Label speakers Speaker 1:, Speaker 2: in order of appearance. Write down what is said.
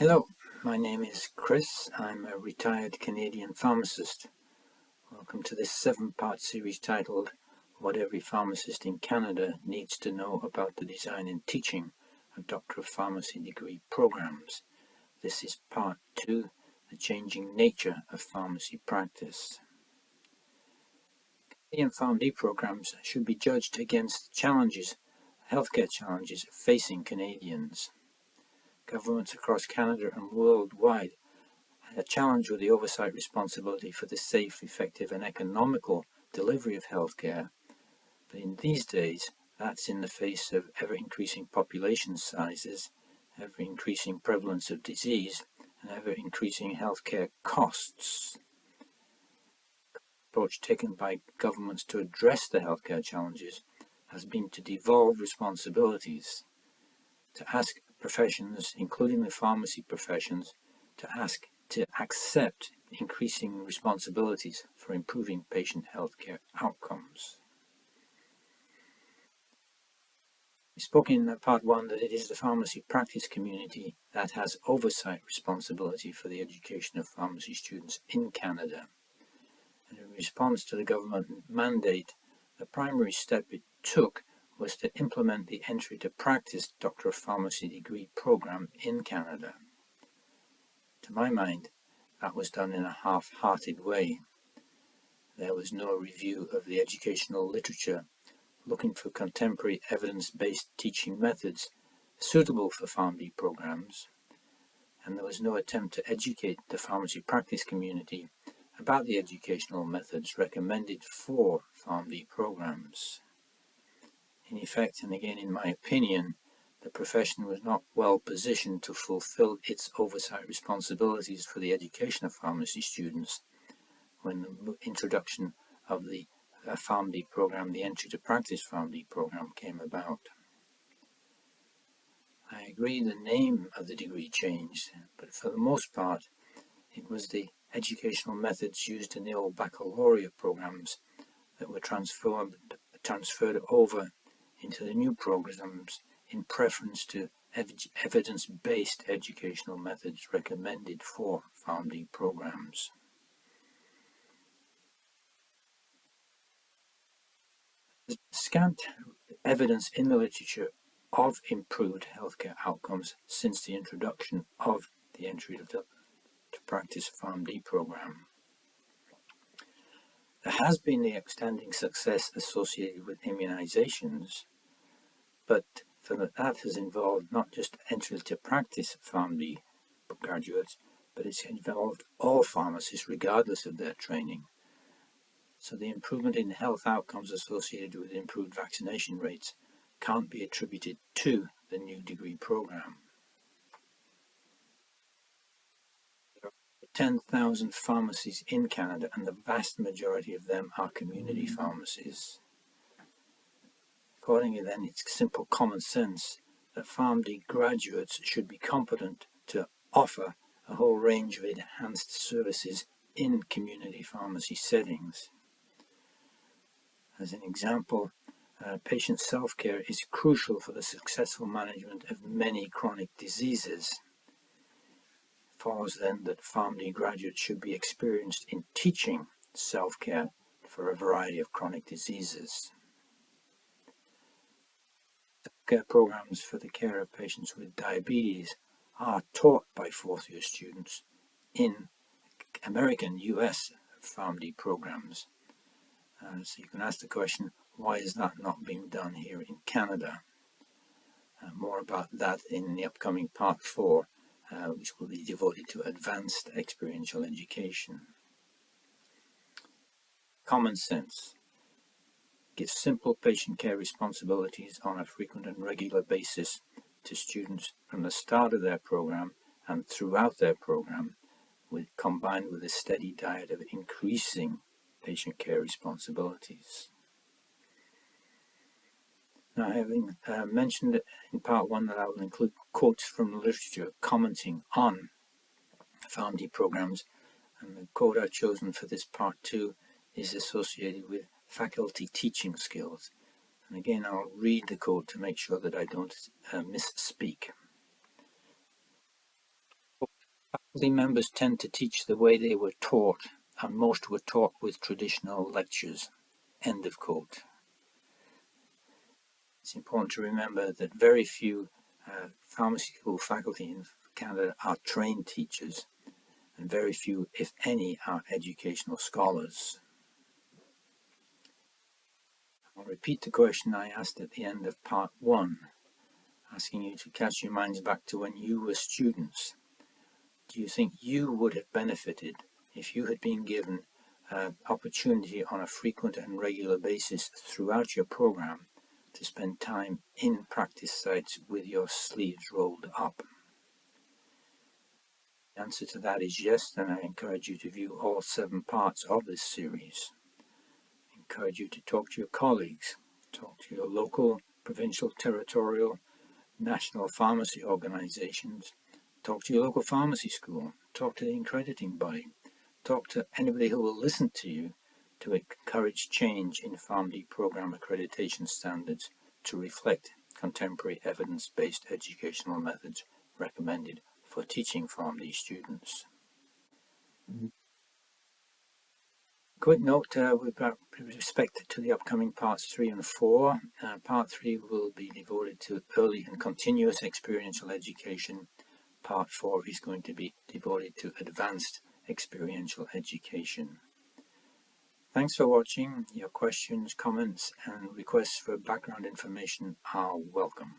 Speaker 1: Hello, my name is Chris. I'm a retired Canadian pharmacist. Welcome to this 7-part series titled What Every Pharmacist in Canada Needs to Know About the Design and Teaching of Doctor of Pharmacy degree programs. This is Part 2, The Changing Nature of Pharmacy Practice. Canadian Pharmd programs should be judged against healthcare challenges facing Canadians. Governments across Canada and worldwide a challenge with the oversight responsibility for the safe, effective and economical delivery of healthcare. But in these days, that's in the face of ever-increasing population sizes, ever-increasing prevalence of disease, and ever-increasing healthcare costs. The approach taken by governments to address the healthcare challenges has been to devolve responsibilities, to ask professions, including the pharmacy professions, to accept increasing responsibilities for improving patient healthcare outcomes. We spoke in part 1 that it is the pharmacy practice community that has oversight responsibility for the education of pharmacy students in Canada. And in response to the government mandate, the primary step it took was to implement the Entry to Practice Doctor of Pharmacy degree program in Canada. To my mind, that was done in a half-hearted way. There was no review of the educational literature looking for contemporary evidence-based teaching methods suitable for Pharmd programs, and there was no attempt to educate the pharmacy practice community about the educational methods recommended for Pharmd programs. In effect, and again in my opinion, the profession was not well positioned to fulfill its oversight responsibilities for the education of pharmacy students when the introduction of the Pharmd program, the Entry to Practice Pharmd program, came about. I agree the name of the degree changed, but for the most part, it was the educational methods used in the old baccalaureate programs that were transferred over into the new programs in preference to evidence-based educational methods recommended for Pharmd programs. There's scant evidence in the literature of improved healthcare outcomes since the introduction of the Entry to Practice Pharmd program. There has been the outstanding success associated with immunizations, but that has involved not just Entry to Practice Pharmd graduates, but it's involved all pharmacists regardless of their training. So the improvement in health outcomes associated with improved vaccination rates can't be attributed to the new degree program. There are 10,000 pharmacies in Canada, and the vast majority of them are community pharmacies. Accordingly then, it's simple common sense that Pharmd graduates should be competent to offer a whole range of enhanced services in community pharmacy settings. As an example, patient self-care is crucial for the successful management of many chronic diseases. It follows then that Pharmd graduates should be experienced in teaching self-care for a variety of chronic diseases. Self-care programs for the care of patients with diabetes are taught by fourth-year students in American US Pharmd programs. So you can ask the question, why is that not being done here in Canada? More about that in the upcoming part 4, which will be devoted to advanced experiential education. Common sense. Give simple patient care responsibilities on a frequent and regular basis to students from the start of their program and throughout their program, combined with a steady diet of increasing patient care responsibilities. Now, having mentioned in part 1 that I will include quotes from the literature commenting on Pharmd programs, and the quote I've chosen for this part 2 is associated with faculty teaching skills. And again, I'll read the quote to make sure that I don't misspeak. Faculty members tend to teach the way they were taught, and most were taught with traditional lectures. End of quote. It's important to remember that very few pharmacy school faculty in Canada are trained teachers, and very few, if any, are educational scholars. I'll repeat the question I asked at the end of part 1, asking you to cast your minds back to when you were students. Do you think you would have benefited if you had been given an opportunity on a frequent and regular basis throughout your program to spend time in practice sites with your sleeves rolled up? The answer to that is yes, and I encourage you to view all 7 parts of this series. I encourage you to talk to your colleagues, talk to your local, provincial, territorial, national pharmacy organizations, talk to your local pharmacy school, talk to the accrediting body, talk to anybody who will listen to you to encourage change in Pharmd program accreditation standards to reflect contemporary evidence-based educational methods recommended for teaching Pharmd students. Quick note with respect to the upcoming parts 3 and 4. Part 3 will be devoted to early and continuous experiential education. Part 4 is going to be devoted to advanced experiential education. Thanks for watching. Your questions, comments, and requests for background information are welcome.